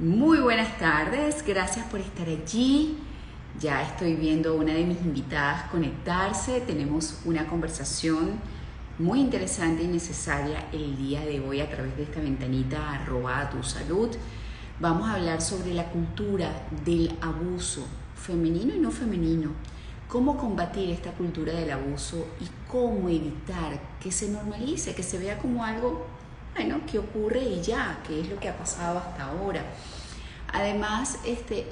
Muy buenas tardes, gracias por estar allí. Ya estoy viendo a una de mis invitadas conectarse. Tenemos una conversación muy interesante y necesaria el día de hoy a través de esta ventanita @tu salud. Vamos a hablar sobre la cultura del abuso femenino y no femenino. Cómo combatir esta cultura del abuso y cómo evitar que se normalice, que se vea como algo, bueno, que ocurre y ya, que es lo que ha pasado hasta ahora. Además,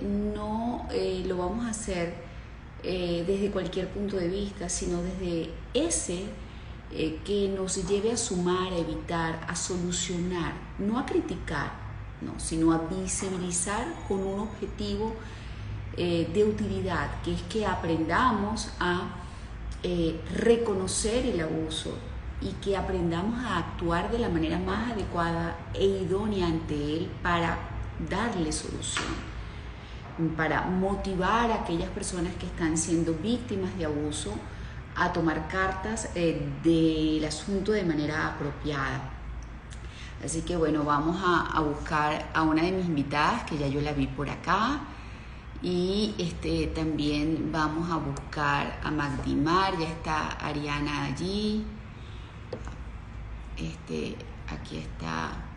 no lo vamos a hacer desde cualquier punto de vista, sino desde ese que nos lleve a sumar, a evitar, a solucionar, no a criticar, no, sino a visibilizar con un objetivo de utilidad, que es que aprendamos a reconocer el abuso y que aprendamos a actuar de la manera más adecuada e idónea ante él para darle solución, para motivar a aquellas personas que están siendo víctimas de abuso a tomar cartas del asunto de manera apropiada. Así que bueno, vamos a buscar a una de mis invitadas, que ya yo la vi por acá, y también vamos a buscar a Magdimar. Ya está Ariana allí, aquí está.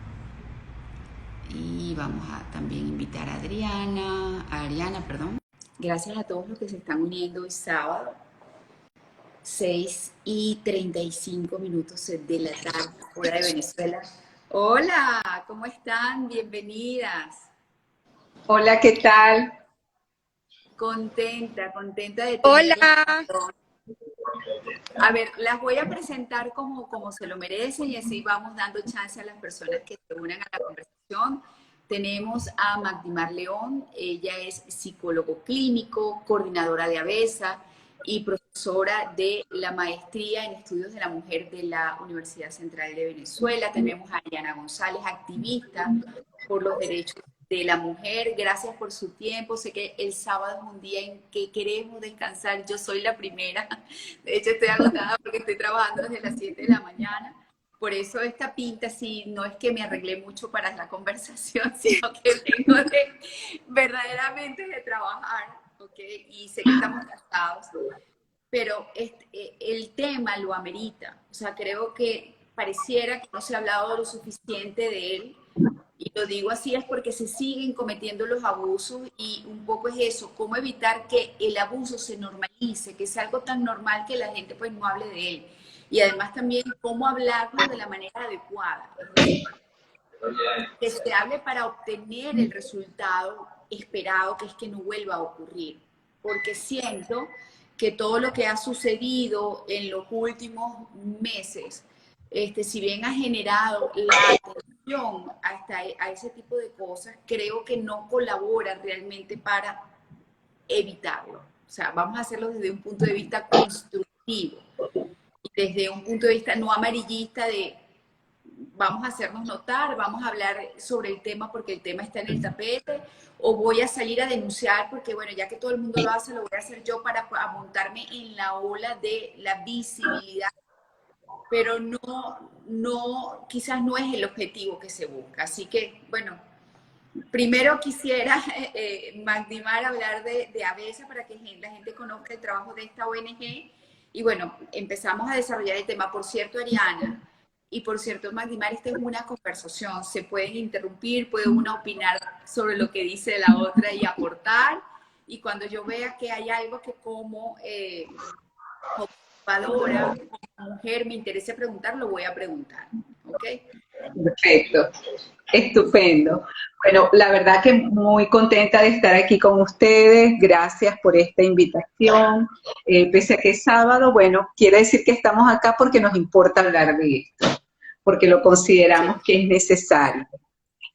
Y vamos a también invitar a Ariana, perdón. Gracias a todos los que se están uniendo hoy sábado, 6:35 de la tarde, hora de Venezuela. Hola, ¿cómo están? Bienvenidas. Hola, ¿qué tal? Contenta de tenerlas. Hola, A ver, las voy a presentar como se lo merecen y así vamos dando chance a las personas que se unan a la conversación. Tenemos a Magdimar León. Ella es psicólogo clínico, coordinadora de ABESA y profesora de la maestría en estudios de la mujer de la Universidad Central de Venezuela. Tenemos a Ariana González, activista por los derechos de la mujer. Gracias por su tiempo. Sé que el sábado es un día en que queremos descansar. Yo soy la primera. De hecho, estoy agotada porque estoy trabajando desde las 7 de la mañana. Por eso esta pinta, sí, no es que me arreglé mucho para la conversación, sino que vengo verdaderamente de trabajar, ¿ok? Y sé que estamos cansados, pero el tema lo amerita. O sea, creo que pareciera que no se ha hablado lo suficiente de él. Y lo digo así es porque se siguen cometiendo los abusos y un poco es eso, cómo evitar que el abuso se normalice, que sea algo tan normal que la gente pues no hable de él. Y además también cómo hablarlo de la manera adecuada, es decir, que se hable para obtener el resultado esperado, que es que no vuelva a ocurrir. Porque siento que todo lo que ha sucedido en los últimos meses, si bien ha generado la atención a ese tipo de cosas, creo que no colabora realmente para evitarlo. O sea, vamos a hacerlo desde un punto de vista constructivo, desde un punto de vista no amarillista de vamos a hacernos notar, vamos a hablar sobre el tema porque el tema está en el tapete, o voy a salir a denunciar porque, bueno, ya que todo el mundo lo hace, lo voy a hacer yo para montarme en la ola de la visibilidad, pero quizás no es el objetivo que se busca. Así que, bueno, primero quisiera, Magdimar, hablar de ABESA para que la gente conozca el trabajo de esta ONG. Y bueno, empezamos a desarrollar el tema. Por cierto, Ariana, y por cierto, Magdimar, esta es una conversación. Se pueden interrumpir, puede una opinar sobre lo que dice la otra y aportar. Y cuando yo vea que hay algo que como observadora, como mujer, me interese preguntar, lo voy a preguntar. ¿Ok? Perfecto, estupendo. Bueno, la verdad que muy contenta de estar aquí con ustedes. Gracias por esta invitación. Pese a que es sábado, bueno, quiere decir que estamos acá porque nos importa hablar de esto, porque lo consideramos Sí. que es necesario.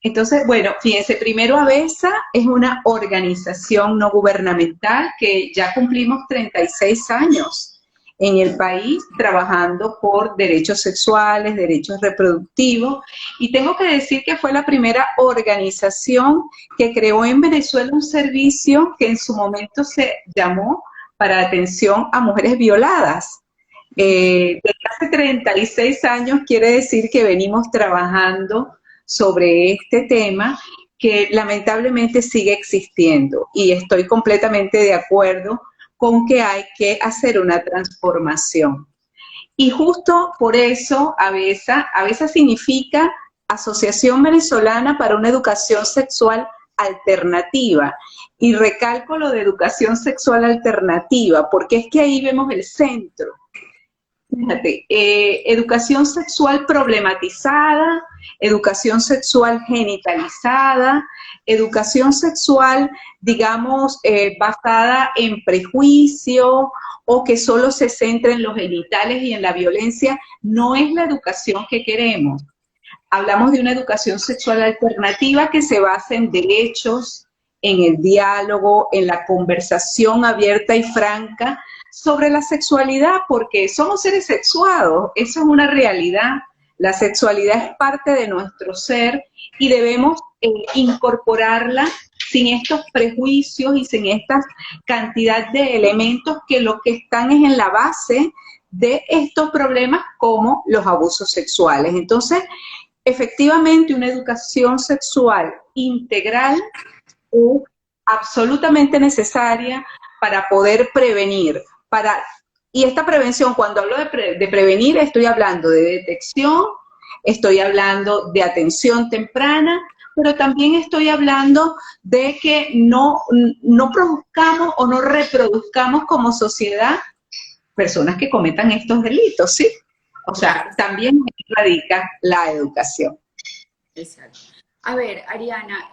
Entonces, bueno, fíjense, primero ABESA es una organización no gubernamental que ya cumplimos 36 años en el país trabajando por derechos sexuales, derechos reproductivos, y tengo que decir que fue la primera organización que creó en Venezuela un servicio que en su momento se llamó para atención a mujeres violadas. Desde hace 36 años quiere decir que venimos trabajando sobre este tema que lamentablemente sigue existiendo y estoy completamente de acuerdo con que hay que hacer una transformación. Y justo por eso AVESA significa Asociación Venezolana para una Educación Sexual Alternativa. Y recalco lo de educación sexual alternativa, porque es que ahí vemos el centro. Fíjate, educación sexual problematizada, educación sexual genitalizada, educación sexual, digamos, basada en prejuicio o que solo se centra en los genitales y en la violencia, no es la educación que queremos. Hablamos de una educación sexual alternativa que se basa en derechos, en el diálogo, en la conversación abierta y franca sobre la sexualidad, porque somos seres sexuados, eso es una realidad. La sexualidad es parte de nuestro ser y debemos incorporarla sin estos prejuicios y sin esta cantidad de elementos que lo que están es en la base de estos problemas como los abusos sexuales. Entonces, efectivamente, una educación sexual integral es absolutamente necesaria para poder prevenir. Y esta prevención, cuando hablo de prevenir, estoy hablando de detección, estoy hablando de atención temprana, pero también estoy hablando de que no produzcamos o no reproduzcamos como sociedad personas que cometan estos delitos, ¿sí? O sea, también radica la educación. Exacto. A ver, Ariana,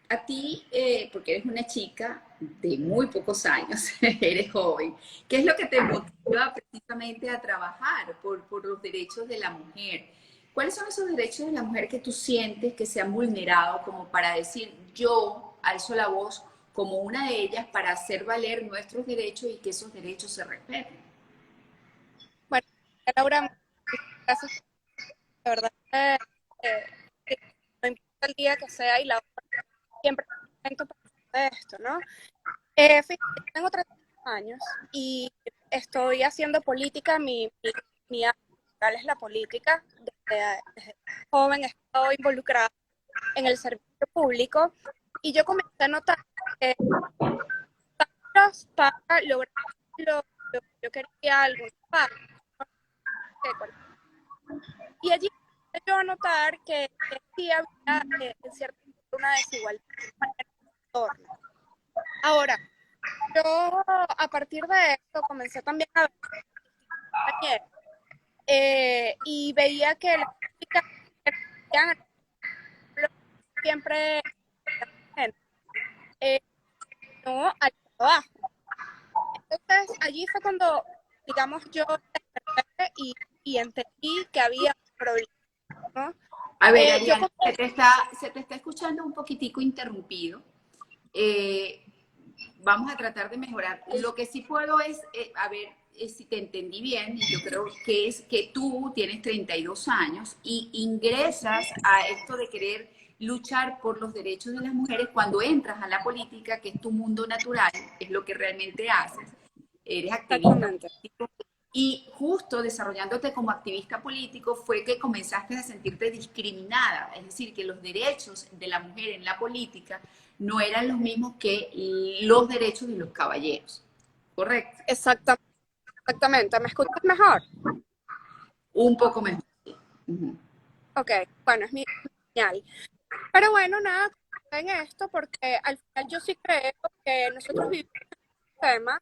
a ti, porque eres una chica de muy pocos años, eres joven, ¿qué es lo que te motiva precisamente a trabajar por los derechos de la mujer? ¿Cuáles son esos derechos de la mujer que tú sientes que se han vulnerado como para decir yo alzo la voz como una de ellas para hacer valer nuestros derechos y que esos derechos se respeten? Bueno, Laura, gracias, de verdad. Eh, no importa el día que sea y la hora, siempre momento para hablar de esto, ¿no? Fíjate, tengo 30 años y estoy haciendo política, mi área es la política. Desde joven he estado involucrada en el servicio público y yo comencé a notar que para lograr lo que yo quería, algunos pasos, y allí empecé yo a notar que sí había en cierta manera una desigualdad en el entorno. Ahora, yo a partir de esto comencé también a ver compañeros y veía que las chicas siempre eh, no al trabajo. Entonces allí fue cuando, digamos, yo desperté y entendí que había un problema, ¿no? A ver, Ariana, se te está escuchando un poquitico interrumpido. Eh, Vamos a tratar de mejorar. Lo que sí puedo es, a ver si te entendí bien, y yo creo que es que tú tienes 32 años y ingresas a esto de querer luchar por los derechos de las mujeres cuando entras a la política, que es tu mundo natural, es lo que realmente haces. Eres activista político y justo desarrollándote como activista político fue que comenzaste a sentirte discriminada, es decir, que los derechos de la mujer en la política no eran los mismos que los derechos de los caballeros, ¿correcto? Exactamente. ¿Me escuchas mejor? Un poco mejor. Uh-huh. Ok, bueno, es mi señal. Pero bueno, nada, en esto porque al final yo sí creo que nosotros vivimos en un sistema,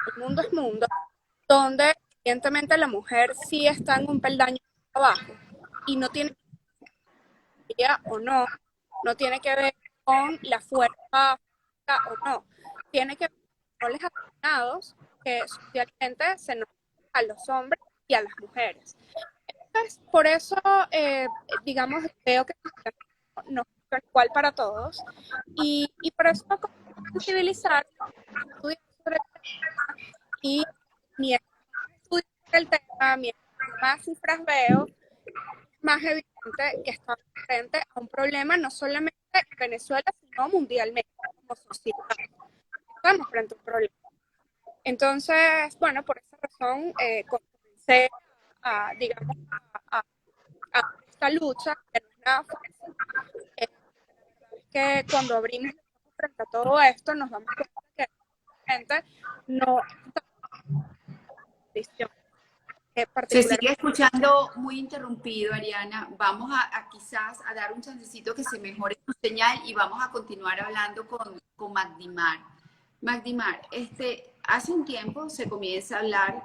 el mundo es mundo, donde evidentemente la mujer sí está en un peldaño abajo y no tiene que ver o no tiene que ver con la fuerza o no, tiene que ver con roles asignados que socialmente se nos a los hombres y a las mujeres. Entonces, por eso, digamos, creo que no es igual para todos y por eso sensibilizar, estudiar sobre el tema y mientras estudio el tema, mientras más cifras veo, más evidente que estamos frente a un problema no solamente en Venezuela, sino mundialmente como sociedad. Estamos frente a un problema. Entonces, bueno, por esa razón comencé a, digamos, a esta lucha, que no es nada fácil. que cuando abrimos frente a todo esto nos damos cuenta que gente no Se particular. sigue escuchando muy interrumpido, Ariana. Vamos a quizás a dar un chancecito que se mejore tu señal y vamos a continuar hablando con Magdimar. Magdimar, hace un tiempo se comienza a hablar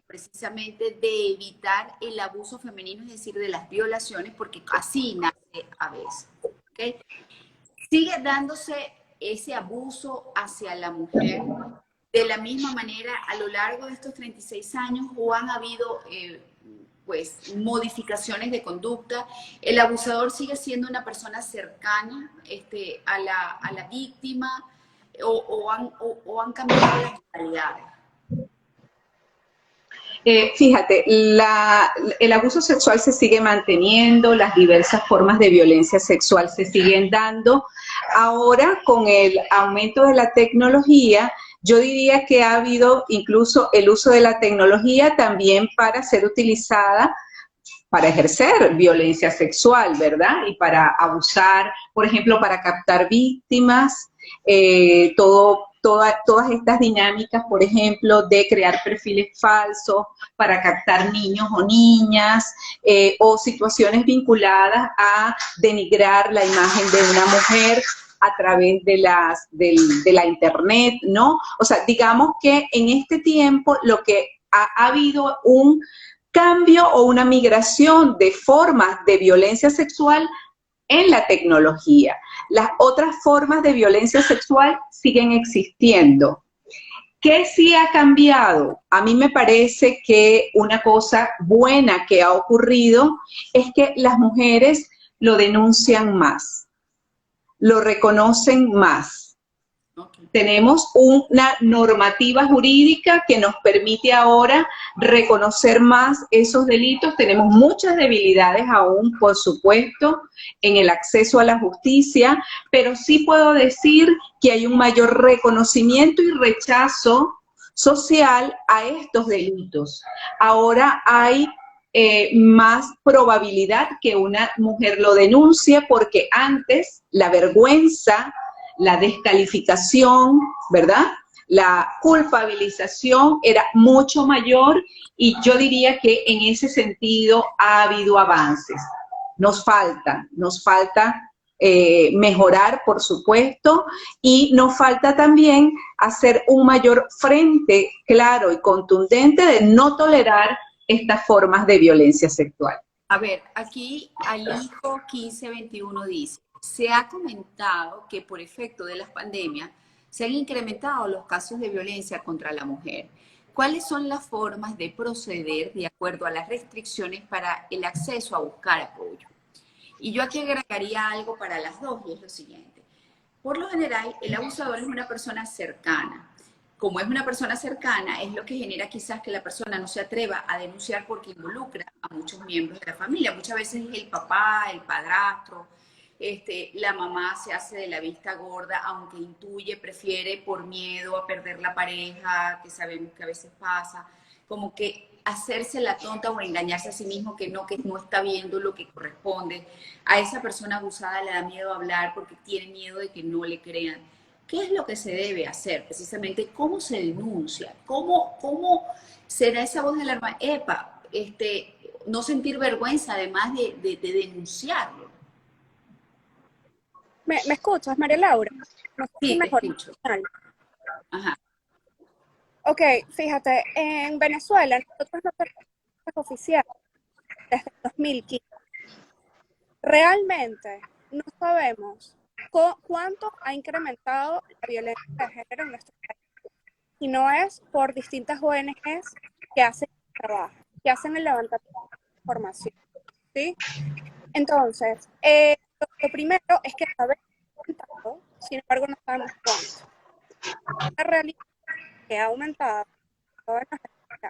precisamente de evitar el abuso femenino, es decir, de las violaciones, porque así nace a veces. ¿Okay? Sigue dándose ese abuso hacia la mujer de la misma manera a lo largo de estos 36 años o han habido pues modificaciones de conducta. El abusador sigue siendo una persona cercana a la víctima o han cambiado las modalidades. Fíjate, el abuso sexual se sigue manteniendo, las diversas formas de violencia sexual se siguen dando. Ahora, con el aumento de la tecnología, yo diría que ha habido incluso el uso de la tecnología también para ser utilizada para ejercer violencia sexual, ¿verdad? Y para abusar, por ejemplo, para captar víctimas, todas estas dinámicas, por ejemplo, de crear perfiles falsos para captar niños o niñas, o situaciones vinculadas a denigrar la imagen de una mujer a través de la internet, ¿no? O sea, digamos que en este tiempo lo que ha habido un cambio o una migración de formas de violencia sexual en la tecnología. Las otras formas de violencia sexual siguen existiendo. ¿Qué sí ha cambiado? A mí me parece que una cosa buena que ha ocurrido es que las mujeres lo denuncian más, lo reconocen más. Okay. Tenemos una normativa jurídica que nos permite ahora reconocer más esos delitos. Tenemos muchas debilidades aún, por supuesto, en el acceso a la justicia, pero sí puedo decir que hay un mayor reconocimiento y rechazo social a estos delitos. Ahora hay más probabilidad que una mujer lo denuncie porque antes la vergüenza, la descalificación, ¿verdad? La culpabilización era mucho mayor y yo diría que en ese sentido ha habido avances. Nos falta mejorar, por supuesto, y nos falta también hacer un mayor frente claro y contundente de no tolerar estas formas de violencia sexual. A ver, aquí Alijo 1521 dice, se ha comentado que por efecto de las pandemias se han incrementado los casos de violencia contra la mujer. ¿Cuáles son las formas de proceder de acuerdo a las restricciones para el acceso a buscar apoyo? Y yo aquí agregaría algo para las dos y es lo siguiente. Por lo general, el abusador es una persona cercana. Como es una persona cercana, es lo que genera quizás que la persona no se atreva a denunciar porque involucra a muchos miembros de la familia. Muchas veces es el papá, el padrastro, la mamá se hace de la vista gorda, aunque intuye, prefiere por miedo a perder la pareja, que sabemos que a veces pasa, como que hacerse la tonta o engañarse a sí mismo que no está viendo lo que corresponde. A esa persona abusada le da miedo hablar porque tiene miedo de que no le crean. ¿Qué es lo que se debe hacer? Precisamente, ¿cómo se denuncia? ¿Cómo será esa voz de alarma? Epa, no sentir vergüenza además de denunciarlo. ¿Me escuchas, María Laura? No sé sí, si mejor. te escucho. Ajá. Ok, fíjate, en Venezuela nosotros no tenemos oficial desde el 2015. Realmente no sabemos cuánto ha incrementado la violencia de género en nuestro país. Y no es por distintas ONGs que hacen el trabajo, que hacen el levantamiento de información, ¿sí? Entonces, lo primero es que sabemos aumentado, sin embargo no sabemos cuánto. La realidad es que ha aumentado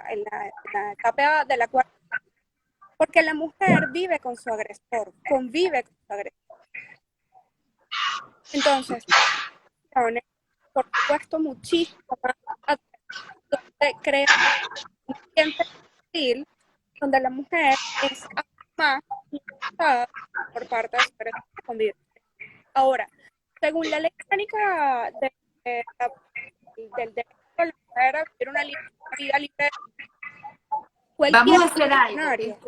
en la etapa de la cual, porque la mujer vive con su agresor, convive con su agresor. Entonces, por supuesto, muchísimo más donde crea un ambiente hostil, donde la mujer es más utilizada por parte de su convivencia. Ahora, según la ley orgánica del derecho de la mujer a vivir una vida libre, Vamos cualquier a hacer algo, escenario.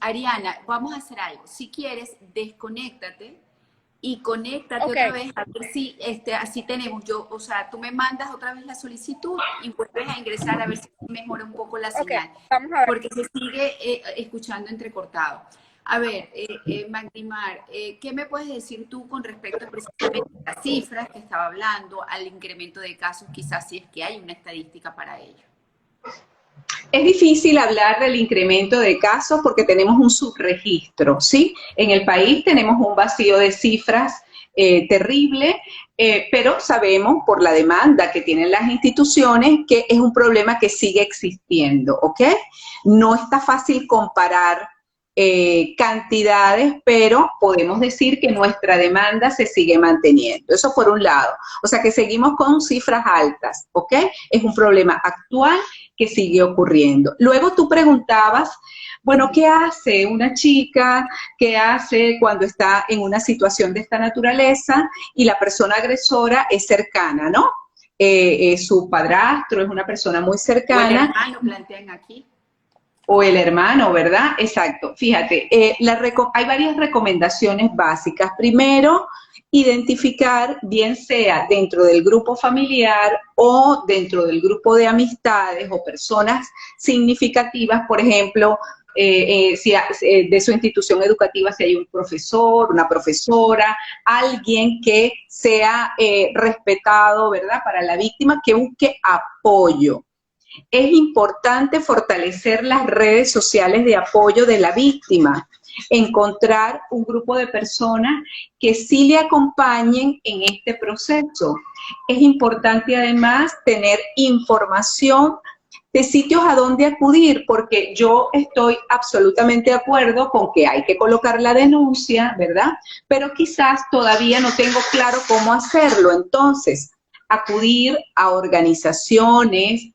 Ariana, vamos a hacer algo. Si quieres, desconéctate y conéctate Ok, otra vez a ver si así tenemos yo, o sea, tú me mandas otra vez la solicitud y vuelves a ingresar a ver si mejora un poco la ok, señal, vamos a ver. porque se sigue escuchando entrecortado. A ver, Magdimar, ¿qué me puedes decir tú con respecto precisamente a las cifras que estaba hablando, al incremento de casos, quizás si es que hay una estadística para ello? Es difícil hablar del incremento de casos porque tenemos un subregistro, ¿sí? En el país tenemos un vacío de cifras terrible, pero sabemos por la demanda que tienen las instituciones que es un problema que sigue existiendo, ¿ok? No está fácil comparar cantidades, pero podemos decir que nuestra demanda se sigue manteniendo. Eso por un lado. O sea que seguimos con cifras altas, ¿ok? Es un problema actual que sigue ocurriendo. Luego tú preguntabas, bueno, ¿qué hace una chica? ¿Qué hace cuando está en una situación de esta naturaleza y la persona agresora es cercana, ¿no? Su padrastro es una persona muy O el cercana. hermano, plantean aquí. O el hermano, ¿verdad? Exacto. Fíjate, hay varias recomendaciones básicas. Primero, identificar, bien sea dentro del grupo familiar o dentro del grupo de amistades o personas significativas, por ejemplo, de su institución educativa, si hay un profesor, una profesora, alguien que sea respetado, ¿verdad? Para la víctima, que busque apoyo. Es importante fortalecer las redes sociales de apoyo de la víctima, encontrar un grupo de personas que sí le acompañen en este proceso. Es importante además tener información de sitios a donde acudir, porque yo estoy absolutamente de acuerdo con que hay que colocar la denuncia, ¿verdad? Pero quizás todavía no tengo claro cómo hacerlo. Entonces, acudir a organizaciones,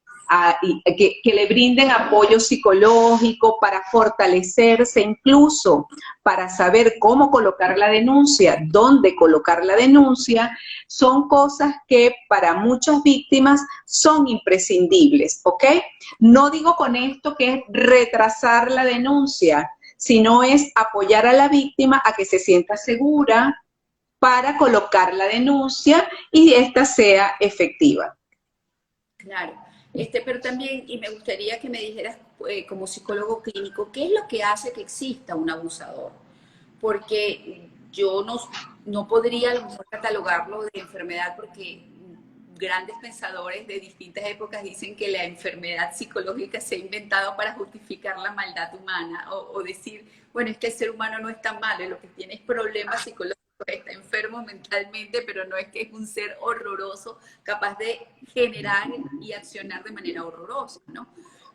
que le brinden apoyo psicológico para fortalecerse, incluso para saber cómo colocar la denuncia, dónde colocar la denuncia, son cosas que para muchas víctimas son imprescindibles, ¿ok? No digo con esto que es retrasar la denuncia, sino es apoyar a la víctima a que se sienta segura para colocar la denuncia y esta sea efectiva. Claro. Pero también, y me gustaría que me dijeras, como psicólogo clínico, ¿qué es lo que hace que exista un abusador? Porque yo no podría a lo mejor catalogarlo de enfermedad porque grandes pensadores de distintas épocas dicen que la enfermedad psicológica se ha inventado para justificar la maldad humana o decir, bueno, es que el ser humano no es tan malo, lo que tiene es problemas psicológicos, está enfermo mentalmente, pero no es que es un ser horroroso capaz de generar y accionar de manera horrorosa, ¿no?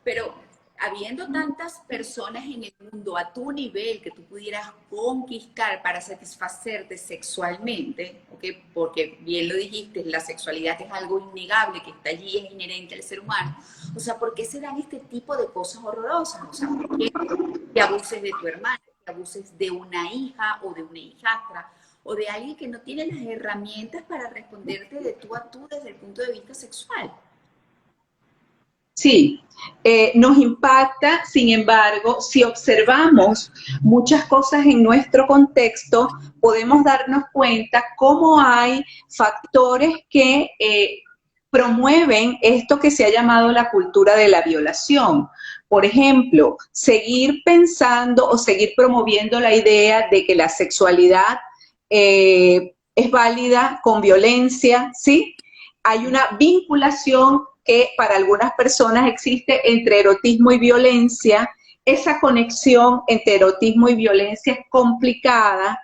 Pero habiendo tantas personas en el mundo a tu nivel que tú pudieras conquistar para satisfacerte sexualmente, ¿okay? Porque bien lo dijiste, la sexualidad es algo innegable que está allí, es inherente al ser humano. O sea, ¿por qué se dan este tipo de cosas horrorosas? O sea, ¿por qué que abuses de tu hermana, que abuses de una hija o de una hijastra, o de alguien que no tiene las herramientas para responderte de tú a tú desde el punto de vista sexual? Sí, nos impacta, sin embargo, si observamos muchas cosas en nuestro contexto, podemos darnos cuenta cómo hay factores que promueven esto que se ha llamado la cultura de la violación. Por ejemplo, seguir pensando o seguir promoviendo la idea de que la sexualidad es válida con violencia, ¿sí? Hay una vinculación que para algunas personas existe entre erotismo y violencia. Esa conexión entre erotismo y violencia es complicada.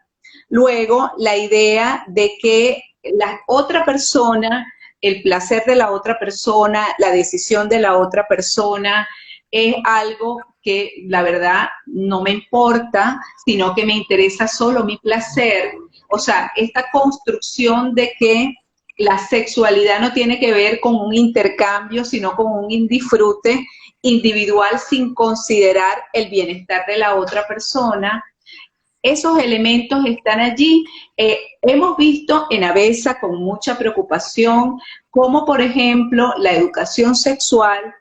Luego, la idea de que la otra persona, el placer de la otra persona, la decisión de la otra persona, es algo que la verdad no me importa, sino que me interesa solo mi placer. O sea, esta construcción de que la sexualidad no tiene que ver con un intercambio, sino con un disfrute individual sin considerar el bienestar de la otra persona. esos elementos están allí. Hemos visto en ABESA con mucha preocupación cómo, por ejemplo, la educación sexual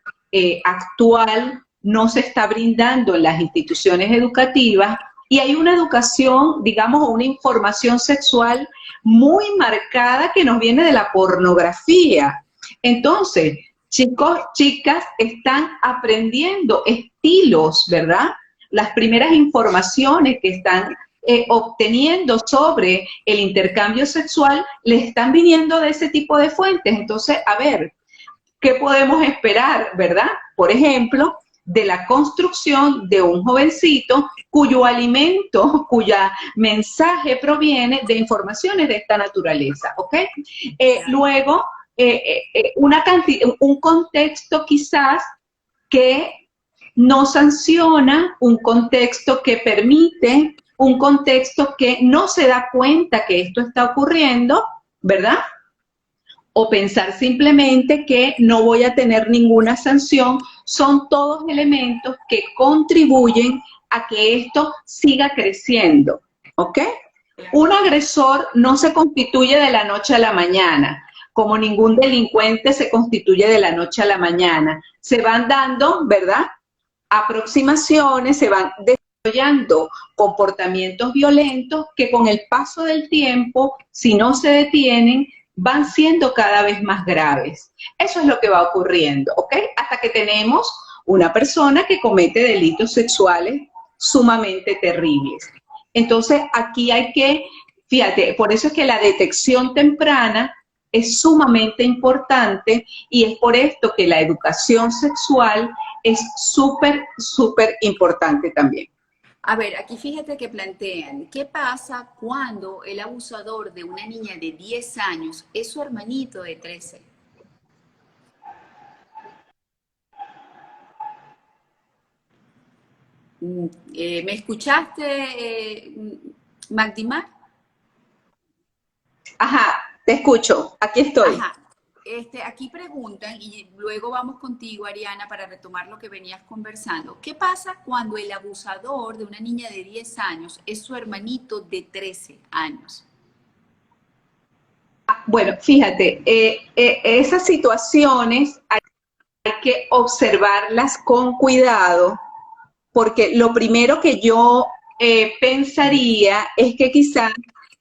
actual no se está brindando en las instituciones educativas y hay una educación, digamos, una información sexual muy marcada que nos viene de la pornografía. Entonces, chicos, chicas están aprendiendo estilos, ¿verdad? Las primeras informaciones que están obteniendo sobre el intercambio sexual les están viniendo de ese tipo de fuentes. Entonces, a ver, ¿qué podemos esperar, verdad? Por ejemplo, de la construcción de un jovencito cuyo alimento, cuya mensaje proviene de informaciones de esta naturaleza, ¿ok? Luego, un contexto quizás que no sanciona, un contexto que permite, un contexto que no se da cuenta que esto está ocurriendo, ¿verdad? O pensar simplemente que no voy a tener ninguna sanción, son todos elementos que contribuyen a que esto siga creciendo, ¿ok? Un agresor no se constituye de la noche a la mañana, como ningún delincuente se constituye de la noche a la mañana. Se van dando, ¿verdad?, aproximaciones, se van desarrollando comportamientos violentos que con el paso del tiempo, si no se detienen, van siendo cada vez más graves. Eso es lo que va ocurriendo, ¿ok? Hasta que tenemos una persona que comete delitos sexuales sumamente terribles. Entonces, aquí hay que, fíjate, por eso es que la detección temprana es sumamente importante y es por esto que la educación sexual es súper, súper importante también. A ver, aquí fíjate que plantean, ¿qué pasa cuando el abusador de una niña de 10 años es su hermanito de 13? ¿Me escuchaste, Magdimar? Ajá, te escucho, aquí estoy. Ajá. Aquí preguntan, y luego vamos contigo, Ariana, para retomar lo que venías conversando. ¿Qué pasa cuando el abusador de una niña de 10 años es su hermanito de 13 años? Bueno, fíjate, esas situaciones hay que observarlas con cuidado, porque lo primero que yo pensaría es que quizás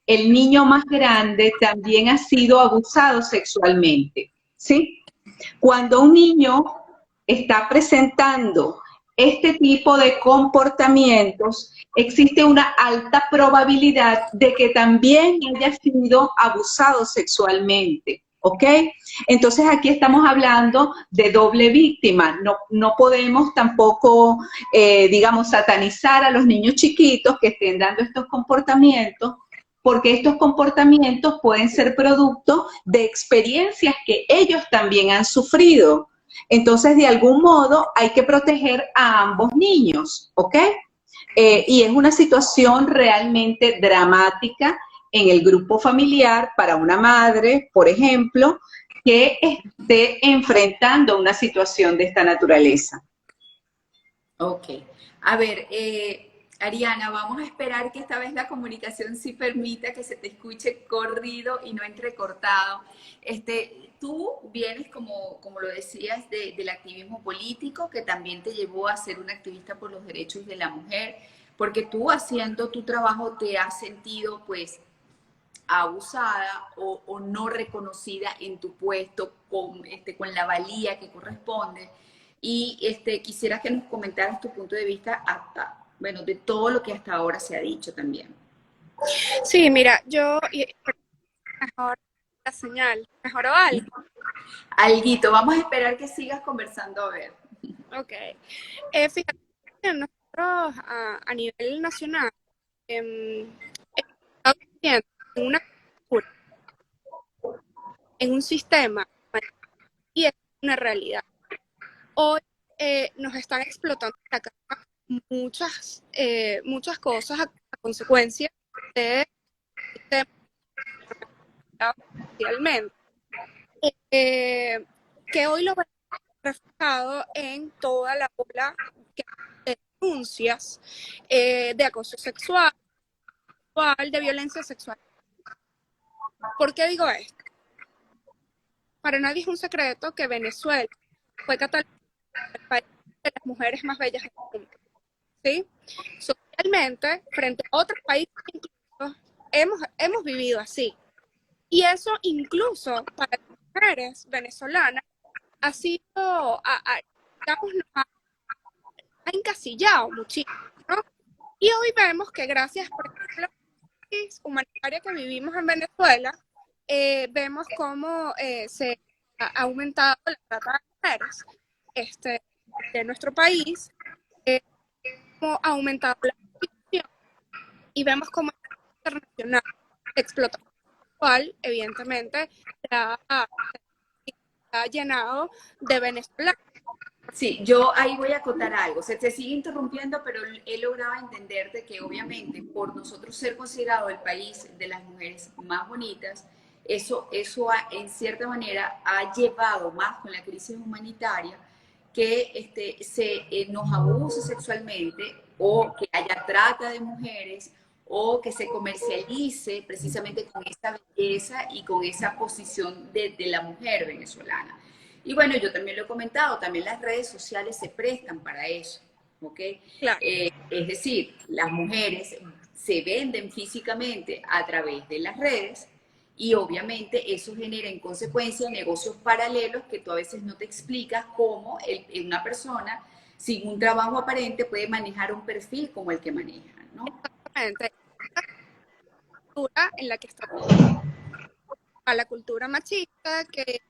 el niño más grande también ha sido abusado sexualmente, ¿sí? Cuando un niño está presentando este tipo de comportamientos, existe una alta probabilidad de que también haya sido abusado sexualmente, ¿ok? Entonces aquí estamos hablando de doble víctima. No podemos tampoco, digamos, satanizar a los niños chiquitos que estén dando estos comportamientos, porque estos comportamientos pueden ser producto de experiencias que ellos también han sufrido. Entonces, de algún modo, hay que proteger a ambos niños, ¿ok? Y es una situación realmente dramática en el grupo familiar para una madre, por ejemplo, que esté enfrentando una situación de esta naturaleza. Ok. A ver, Ariana, vamos a esperar que esta vez la comunicación sí permita que se te escuche corrido y no entrecortado. Tú vienes, como lo decías, del activismo político, que también te llevó a ser una activista por los derechos de la mujer, porque tú haciendo tu trabajo te has sentido, pues, abusada o no reconocida en tu puesto con la valía que corresponde. Y quisiera que nos comentaras tu punto de vista hasta, bueno, de todo lo que hasta ahora se ha dicho también. Sí, mira, mejor la señal, mejoró algo. Alguito, vamos a esperar que sigas conversando a ver. Ok. Fíjate, nosotros a nivel nacional estamos viviendo en una cultura, en un sistema, y es una realidad. Hoy nos están explotando la cara muchas cosas a consecuencia de este realmente, que hoy lo vemos reflejado en toda la ola de denuncias de acoso sexual, de violencia sexual. ¿Por qué digo esto? Para nadie es un secreto que Venezuela fue catalogado como el país de las mujeres más bellas del mundo, ¿sí? Socialmente, frente a otros países, incluso, hemos vivido así. Y eso incluso para las mujeres venezolanas ha sido, digamos, nos ha encasillado muchísimo, ¿no? Y hoy vemos que gracias, por ejemplo, a la crisis humanitaria que vivimos en Venezuela, vemos cómo se ha aumentado la trata de mujeres de nuestro país, cómo ha aumentado la prostitución, y vemos cómo el internacional explotación sexual, evidentemente, se ha llenado de venezolanos. Sí, yo ahí voy a acotar algo. Se te sigue interrumpiendo, pero he logrado entenderte que obviamente por nosotros ser considerado el país de las mujeres más bonitas, eso en cierta manera ha llevado más con la crisis humanitaria que nos abuse sexualmente o que haya trata de mujeres o que se comercialice precisamente con esa belleza y con esa posición de la mujer venezolana. Y bueno, yo también lo he comentado, también las redes sociales se prestan para eso, ¿ok? Claro. Es decir, las mujeres se venden físicamente a través de las redes y obviamente eso genera en consecuencia negocios paralelos que tú a veces no te explicas cómo una persona sin un trabajo aparente puede manejar un perfil como el que maneja, ¿no? Exactamente. La cultura en la que está a la cultura machista que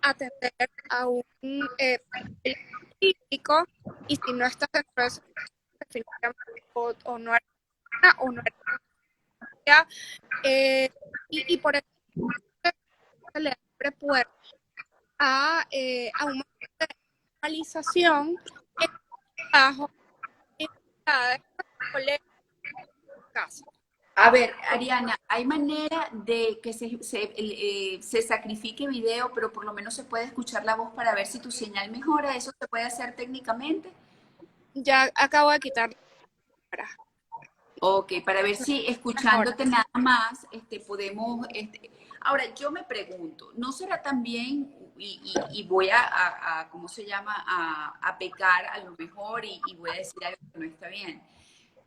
atender a un político, y si no estás dentro de eso, definitivamente o no eres una o no eres y por eso se le abre puertas a un momento de normalización en trabajo, en colegios, casa. A ver, Ariana, ¿hay manera de que se sacrifique video, pero por lo menos se puede escuchar la voz para ver si tu señal mejora? ¿Eso se puede hacer técnicamente? Ya acabo de quitar la cámara. Ok, para ver si escuchándote nada más, podemos... Ahora, yo me pregunto, ¿no será también, y voy ¿cómo se llama?, a pecar a lo mejor y voy a decir algo que no está bien?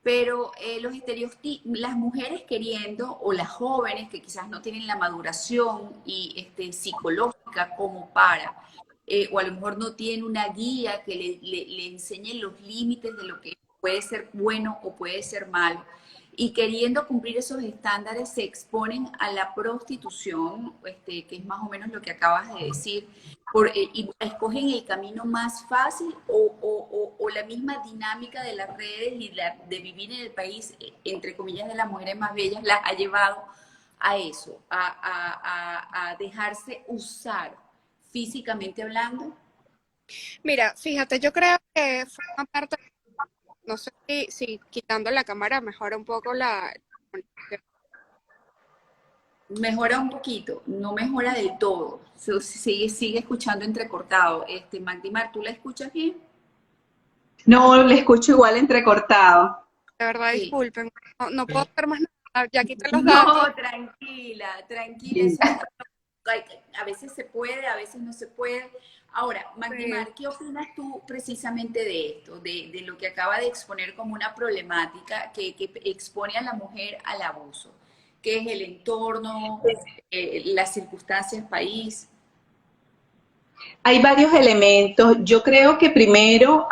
Pero los estereotipos, las mujeres queriendo, o las jóvenes que quizás no tienen la maduración psicológica como para, o a lo mejor no tienen una guía que le enseñe los límites de lo que puede ser bueno o puede ser malo, y queriendo cumplir esos estándares se exponen a la prostitución, que es más o menos lo que acabas de decir, y escogen el camino más fácil o la misma dinámica de las redes y de vivir en el país, entre comillas, de las mujeres más bellas, las ha llevado a eso, a dejarse usar físicamente hablando. Mira, fíjate, yo creo que forma parte, no sé si quitando la cámara mejora un poco la comunicación. Mejora un poquito, no mejora del todo. Sigue escuchando entrecortado. Magdimar, ¿tú la escuchas bien? No, le escucho igual entrecortado. De verdad, Sí. disculpen, no puedo hacer más nada, ya quité los datos. No, tranquila. Eso a veces se puede, a veces no se puede. Ahora, Magdimar, ¿qué opinas tú precisamente de esto, de lo que acaba de exponer como una problemática que expone a la mujer al abuso? ¿Qué es el entorno, las circunstancias país? Hay varios elementos. Yo creo que primero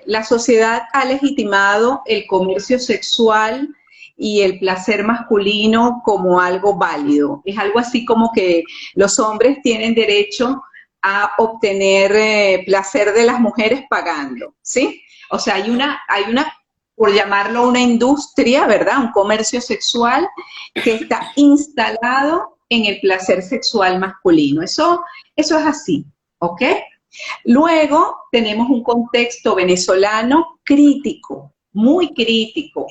la sociedad ha legitimado el comercio sexual y el placer masculino como algo válido. Es algo así como que los hombres tienen derecho a obtener placer de las mujeres pagando, ¿sí? O sea, hay una, por llamarlo una industria, ¿verdad? Un comercio sexual que está instalado en el placer sexual masculino. Eso es así, ¿ok? Luego tenemos un contexto venezolano crítico, muy crítico.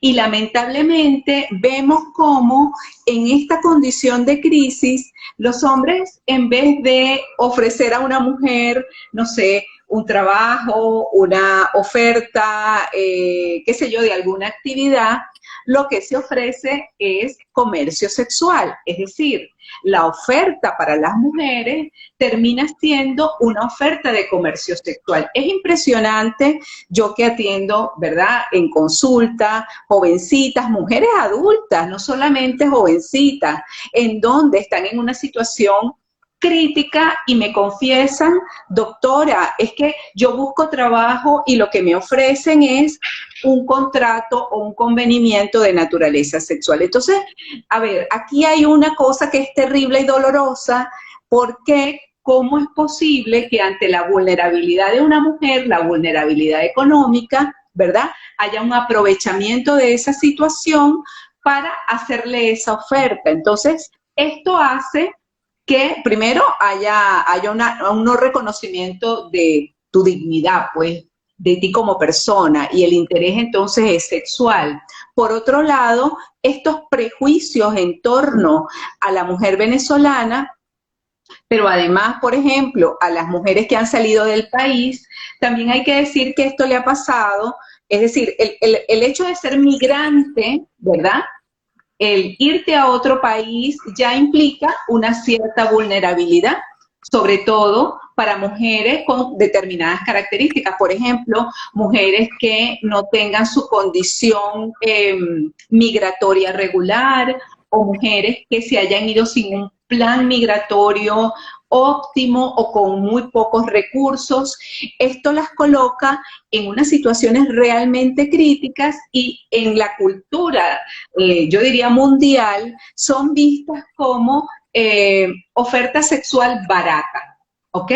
Y lamentablemente vemos cómo en esta condición de crisis, los hombres, en vez de ofrecer a una mujer, no sé, un trabajo, una oferta, qué sé yo, de alguna actividad, lo que se ofrece es comercio sexual, es decir, la oferta para las mujeres termina siendo una oferta de comercio sexual. Es impresionante, yo que atiendo, ¿verdad?, en consulta, jovencitas, mujeres adultas, no solamente jovencitas, en donde están en una situación crítica y me confiesan, doctora, es que yo busco trabajo y lo que me ofrecen es un contrato o un convenimiento de naturaleza sexual. Entonces, a ver, aquí hay una cosa que es terrible y dolorosa, porque ¿cómo es posible que ante la vulnerabilidad de una mujer, la vulnerabilidad económica, ¿verdad?, haya un aprovechamiento de esa situación para hacerle esa oferta? Entonces, esto hace que primero haya un no reconocimiento de tu dignidad, pues, de ti como persona, y el interés entonces es sexual. Por otro lado, estos prejuicios en torno a la mujer venezolana, pero además, por ejemplo, a las mujeres que han salido del país, también hay que decir que esto le ha pasado, es decir, el hecho de ser migrante, ¿verdad?, el irte a otro país ya implica una cierta vulnerabilidad, sobre todo para mujeres con determinadas características. Por ejemplo, mujeres que no tengan su condición migratoria regular, o mujeres que se hayan ido sin un plan migratorio óptimo o con muy pocos recursos. Esto las coloca en unas situaciones realmente críticas, y en la cultura, yo diría mundial, son vistas como oferta sexual barata, ¿ok?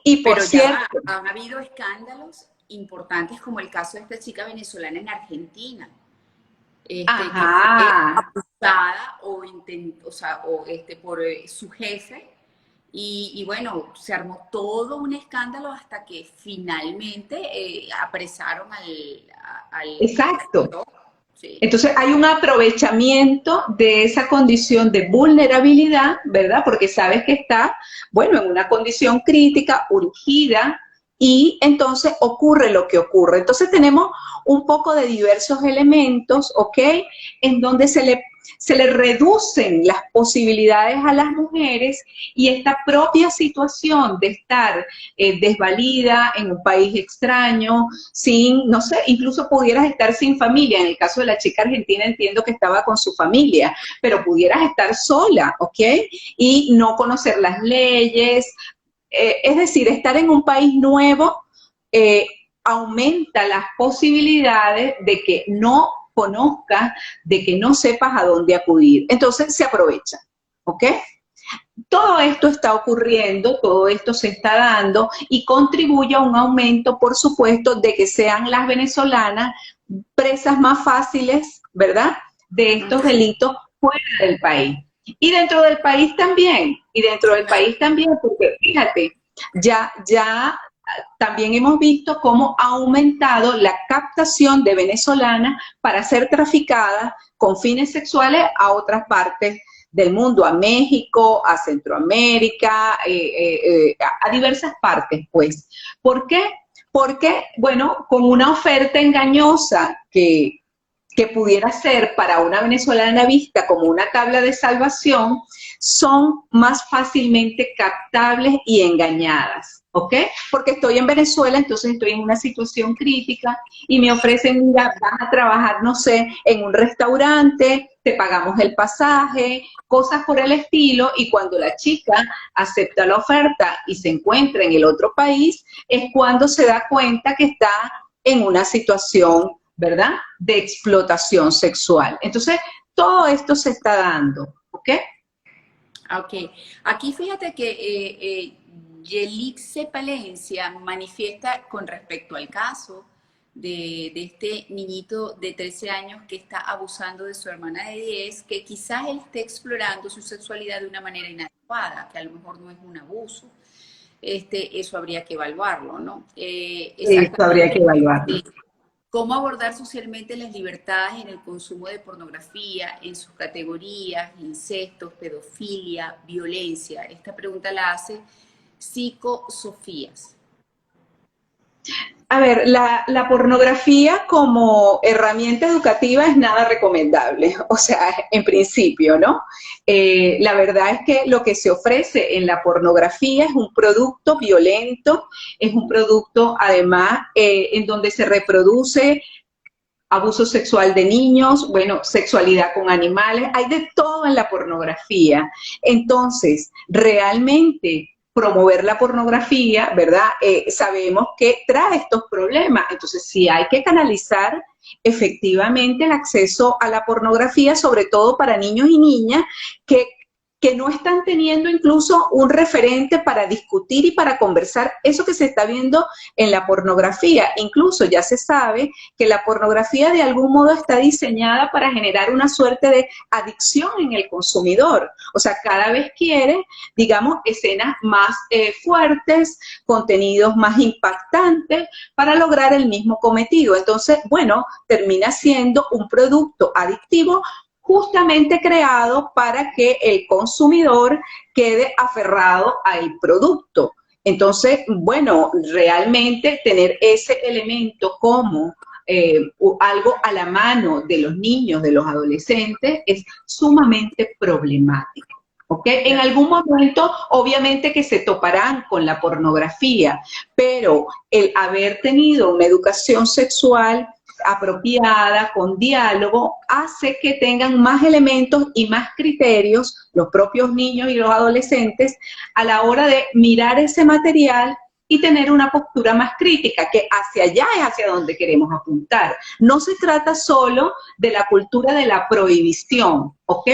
Y por Pero ya cierto, han habido escándalos importantes como el caso de esta chica venezolana en Argentina, que fue ajá, abusada o sea, por su jefe. Y bueno, se armó todo un escándalo hasta que finalmente apresaron al exacto. agresor. Sí. Entonces hay un aprovechamiento de esa condición de vulnerabilidad, ¿verdad? Porque sabes que está, bueno, en una condición crítica, urgida, y entonces ocurre lo que ocurre. Entonces tenemos un poco de diversos elementos, ¿ok?, en donde se le reducen las posibilidades a las mujeres, y esta propia situación de estar desvalida en un país extraño, sin, no sé, incluso pudieras estar sin familia. En el caso de la chica argentina entiendo que estaba con su familia, pero pudieras estar sola, ¿ok? Y no conocer las leyes, es decir, estar en un país nuevo eh, aumenta las posibilidades de que no conozcas, de que no sepas a dónde acudir. Entonces se aprovecha, ¿ok? Todo esto está ocurriendo, todo esto se está dando, y contribuye a un aumento, por supuesto, de que sean las venezolanas presas más fáciles, ¿verdad?, de estos delitos fuera del país. Y dentro del país también, porque fíjate, ya también hemos visto cómo ha aumentado la captación de venezolanas para ser traficadas con fines sexuales a otras partes del mundo, a México, a Centroamérica, a diversas partes, pues. ¿Por qué? Porque, bueno, con una oferta engañosa que pudiera ser para una venezolana vista como una tabla de salvación, son más fácilmente captables y engañadas, ¿ok? Porque estoy en Venezuela, entonces estoy en una situación crítica y me ofrecen, mira, vas a trabajar, no sé, en un restaurante, te pagamos el pasaje, cosas por el estilo, y cuando la chica acepta la oferta y se encuentra en el otro país, es cuando se da cuenta que está en una situación, ¿verdad?, de explotación sexual. Entonces, todo esto se está dando, ¿ok? Ok, aquí fíjate que Yelixe Palencia manifiesta con respecto al caso de este niñito de 13 años que está abusando de su hermana de 10, que quizás él esté explorando su sexualidad de una manera inadecuada, que a lo mejor no es un abuso. Eso habría que evaluarlo, ¿no? Esto habría que Exactamente. evaluarlo. Sí. ¿Cómo abordar socialmente las libertades en el consumo de pornografía, en sus categorías, incestos, pedofilia, violencia? Esta pregunta la hace Psicosofías. A ver, la pornografía como herramienta educativa es nada recomendable, o sea, en principio, ¿no? La verdad es que lo que se ofrece en la pornografía es un producto violento, es un producto además en donde se reproduce abuso sexual de niños, bueno, sexualidad con animales, hay de todo en la pornografía. Entonces, realmente promover la pornografía, ¿verdad? Sabemos que trae estos problemas. Entonces, sí hay que canalizar efectivamente el acceso a la pornografía, sobre todo para niños y niñas que no están teniendo incluso un referente para discutir y para conversar eso que se está viendo en la pornografía. Incluso ya se sabe que la pornografía de algún modo está diseñada para generar una suerte de adicción en el consumidor. O sea, cada vez quiere, digamos, escenas más fuertes, contenidos más impactantes para lograr el mismo cometido. Entonces, bueno, termina siendo un producto adictivo justamente creado para que el consumidor quede aferrado al producto. Entonces, bueno, realmente tener ese elemento como algo a la mano de los niños, de los adolescentes, es sumamente problemático. ¿Ok? En algún momento, obviamente que se toparán con la pornografía, pero el haber tenido una educación sexual apropiada, con diálogo, hace que tengan más elementos y más criterios, los propios niños y los adolescentes, a la hora de mirar ese material y tener una postura más crítica, que hacia allá es hacia donde queremos apuntar. No se trata solo de la cultura de la prohibición, ¿ok?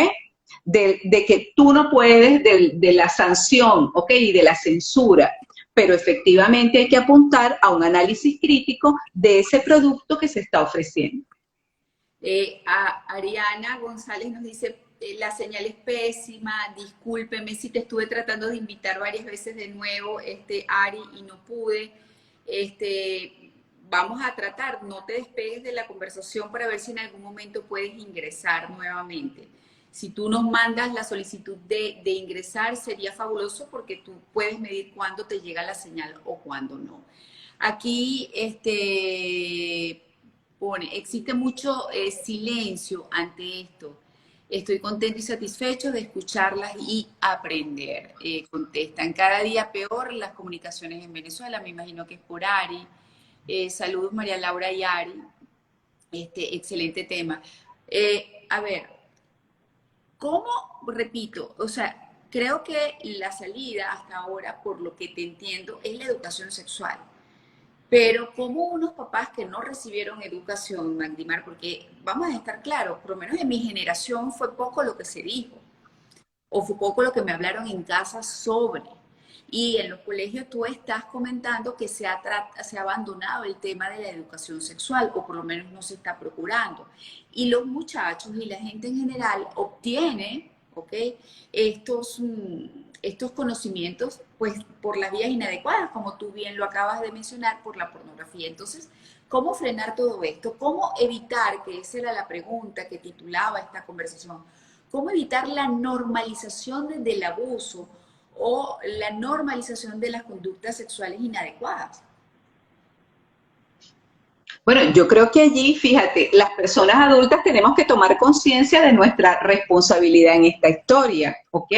De que tú no puedes, de la sanción, ¿ok? Y de la censura. Pero efectivamente hay que apuntar a un análisis crítico de ese producto que se está ofreciendo. Ariana González nos dice, la señal es pésima, discúlpeme si te estuve tratando de invitar varias veces de nuevo, Ari, y no pude. Vamos a tratar, no te despegues de la conversación para ver si en algún momento puedes ingresar nuevamente. Si tú nos mandas la solicitud de ingresar, sería fabuloso porque tú puedes medir cuándo te llega la señal o cuándo no. Aquí pone, existe mucho silencio ante esto. Estoy contento y satisfecho de escucharlas y aprender. Contestan, cada día peor las comunicaciones en Venezuela, me imagino que es por Ari. Saludos María Laura y Ari. Excelente tema. A ver, ¿cómo? Repito, o sea, creo que la salida hasta ahora, por lo que te entiendo, es la educación sexual. Pero como unos papás que no recibieron educación, Magdimar, porque vamos a estar claros, por lo menos en mi generación fue poco lo que se dijo, o fue poco lo que me hablaron en casa sobre. Y en los colegios tú estás comentando que se ha abandonado el tema de la educación sexual, o por lo menos no se está procurando. Y los muchachos y la gente en general obtiene, ¿ok?, estos conocimientos pues por las vías inadecuadas, como tú bien lo acabas de mencionar, por la pornografía. Entonces, ¿cómo frenar todo esto? ¿Cómo evitar, que esa era la pregunta que titulaba esta conversación, cómo evitar la normalización del abuso o la normalización de las conductas sexuales inadecuadas? Bueno, yo creo que allí, fíjate, las personas adultas tenemos que tomar conciencia de nuestra responsabilidad en esta historia, ¿ok?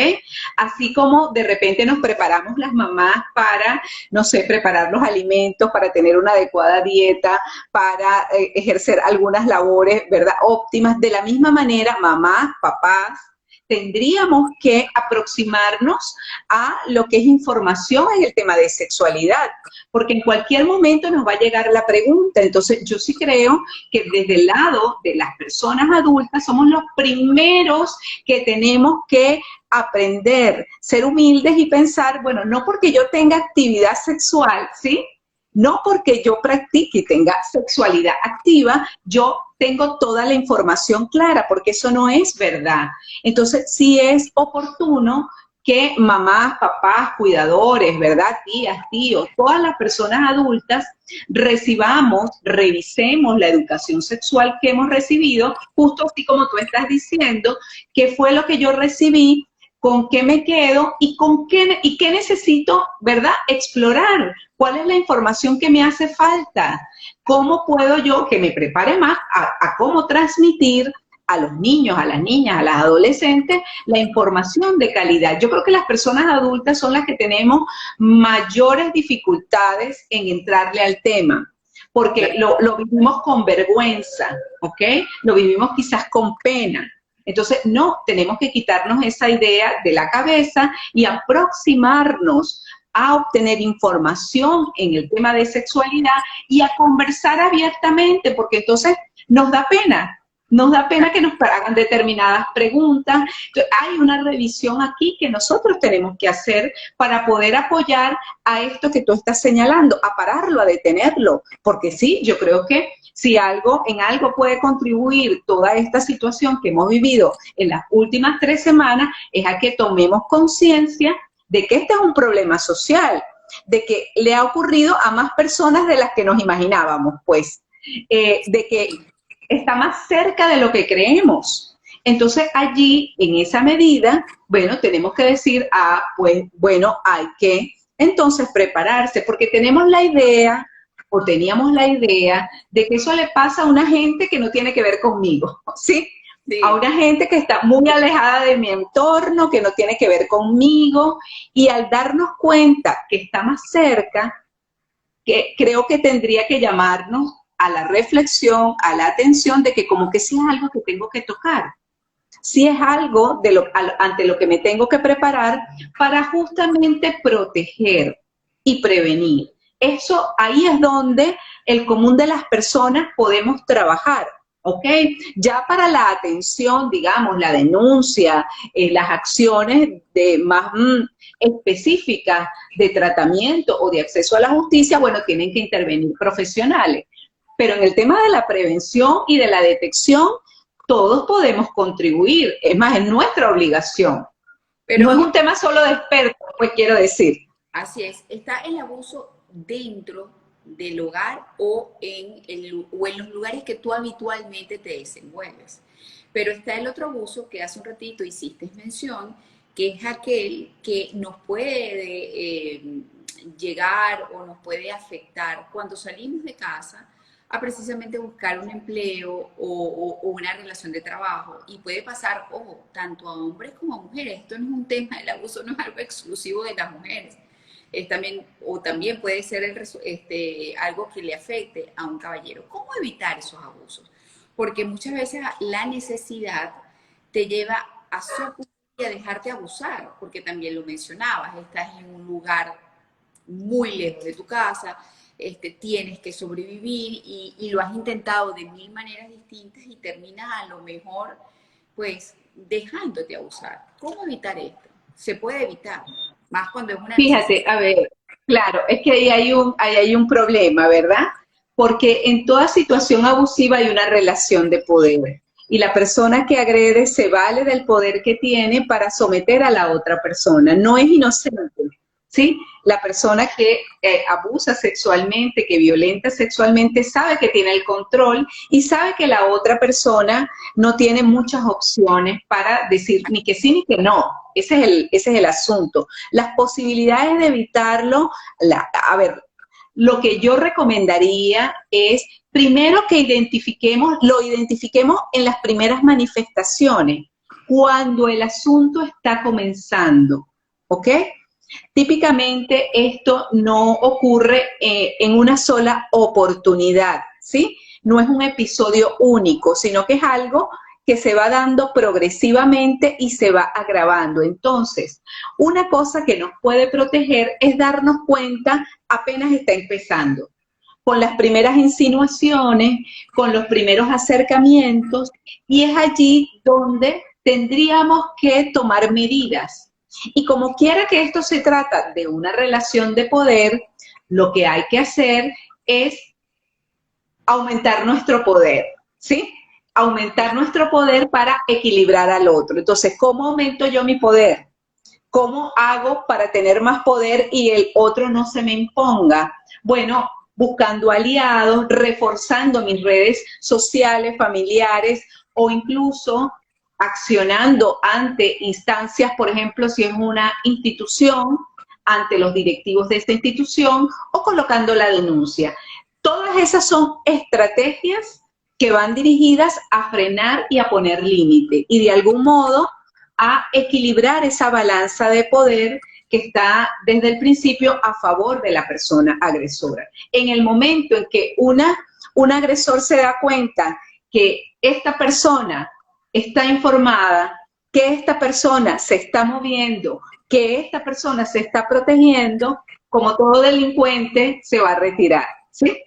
Así como de repente nos preparamos las mamás para, no sé, preparar los alimentos, para tener una adecuada dieta, para ejercer algunas labores, ¿verdad?, óptimas. De la misma manera, mamás, papás, tendríamos que aproximarnos a lo que es información en el tema de sexualidad, porque en cualquier momento nos va a llegar la pregunta. Entonces, yo sí creo que desde el lado de las personas adultas somos los primeros que tenemos que aprender, ser humildes y pensar, bueno, no porque yo tenga actividad sexual, ¿sí?, no porque yo practique y tenga sexualidad activa, yo tengo toda la información clara, porque eso no es verdad. Entonces, sí es oportuno que mamás, papás, cuidadores, ¿verdad? Tías, tíos, todas las personas adultas recibamos, revisemos la educación sexual que hemos recibido, justo así como tú estás diciendo, qué fue lo que yo recibí, con qué me quedo y qué necesito, ¿verdad? Explorar. ¿Cuál es la información que me hace falta? ¿Cómo puedo yo que me prepare más a cómo transmitir a los niños, a las niñas, a las adolescentes, la información de calidad? Yo creo que las personas adultas son las que tenemos mayores dificultades en entrarle al tema, porque lo vivimos con vergüenza, ¿ok? Lo vivimos quizás con pena. Entonces, no, tenemos que quitarnos esa idea de la cabeza y aproximarnos a obtener información en el tema de sexualidad y a conversar abiertamente, porque entonces nos da pena que nos hagan determinadas preguntas. Entonces, hay una revisión aquí que nosotros tenemos que hacer para poder apoyar a esto que tú estás señalando, a pararlo, a detenerlo, porque sí, yo creo que si en algo puede contribuir toda esta situación que hemos vivido en las últimas 3 semanas, es a que tomemos conciencia de que este es un problema social, de que le ha ocurrido a más personas de las que nos imaginábamos, pues, de que está más cerca de lo que creemos. Entonces allí, en esa medida, bueno, tenemos que decir, pues, bueno, hay que entonces prepararse, porque tenemos la idea, o teníamos la idea, de que eso le pasa a una gente que no tiene que ver conmigo, ¿sí? Sí. A una gente que está muy alejada de mi entorno, que no tiene que ver conmigo, y al darnos cuenta que está más cerca, que creo que tendría que llamarnos a la reflexión, a la atención de que como que sí es algo que tengo que tocar, sí es algo ante lo que me tengo que preparar para justamente proteger y prevenir. Eso, ahí es donde el común de las personas podemos trabajar, ¿ok? Ya para la atención, digamos, la denuncia, las acciones de más específicas de tratamiento o de acceso a la justicia, bueno, tienen que intervenir profesionales. Pero en el tema de la prevención y de la detección, todos podemos contribuir, es más, es nuestra obligación. Pero no es un tema solo de expertos, pues quiero decir. Así es, está el abuso dentro del hogar o en los lugares que tú habitualmente te desenvuelves. Pero está el otro abuso que hace un ratito hiciste mención, que es aquel que nos puede llegar o nos puede afectar cuando salimos de casa a precisamente buscar un empleo o una relación de trabajo, y puede pasar, ojo, tanto a hombres como a mujeres. Esto no es un tema, el abuso no es algo exclusivo de las mujeres, es también, o también puede ser algo que le afecte a un caballero. ¿Cómo evitar esos abusos? Porque muchas veces la necesidad te lleva a sucumbir y a dejarte abusar, porque también lo mencionabas, estás en un lugar muy lejos de tu casa, tienes que sobrevivir y lo has intentado de 1000 maneras distintas y terminas a lo mejor pues dejándote abusar. ¿Cómo evitar esto? Se puede evitar, más cuando es una Fíjate, necesidad. a ver, claro, es que ahí hay un problema, ¿verdad? Porque en toda situación abusiva hay una relación de poder y la persona que agrede se vale del poder que tiene para someter a la otra persona. No es inocente, ¿sí? La persona que abusa sexualmente, que violenta sexualmente, sabe que tiene el control y sabe que la otra persona no tiene muchas opciones para decir ni que sí ni que no. Ese es el asunto. Las posibilidades de evitarlo, a ver, lo que yo recomendaría es primero que lo identifiquemos en las primeras manifestaciones, cuando el asunto está comenzando, ¿ok? Típicamente esto no ocurre en una sola oportunidad, ¿sí? No es un episodio único, sino que es algo que se va dando progresivamente y se va agravando. Entonces, una cosa que nos puede proteger es darnos cuenta apenas está empezando, con las primeras insinuaciones, con los primeros acercamientos, y es allí donde tendríamos que tomar medidas. Y como quiera que esto se trata de una relación de poder, lo que hay que hacer es aumentar nuestro poder, ¿sí? Aumentar nuestro poder para equilibrar al otro. Entonces, ¿cómo aumento yo mi poder? ¿Cómo hago para tener más poder y el otro no se me imponga? Bueno, buscando aliados, reforzando mis redes sociales, familiares o incluso accionando ante instancias, por ejemplo, si es una institución, ante los directivos de esta institución o colocando la denuncia. Todas esas son estrategias que van dirigidas a frenar y a poner límite y de algún modo a equilibrar esa balanza de poder que está desde el principio a favor de la persona agresora. En el momento en que un agresor se da cuenta que esta persona está informada, que esta persona se está moviendo, que esta persona se está protegiendo, como todo delincuente, se va a retirar, ¿sí?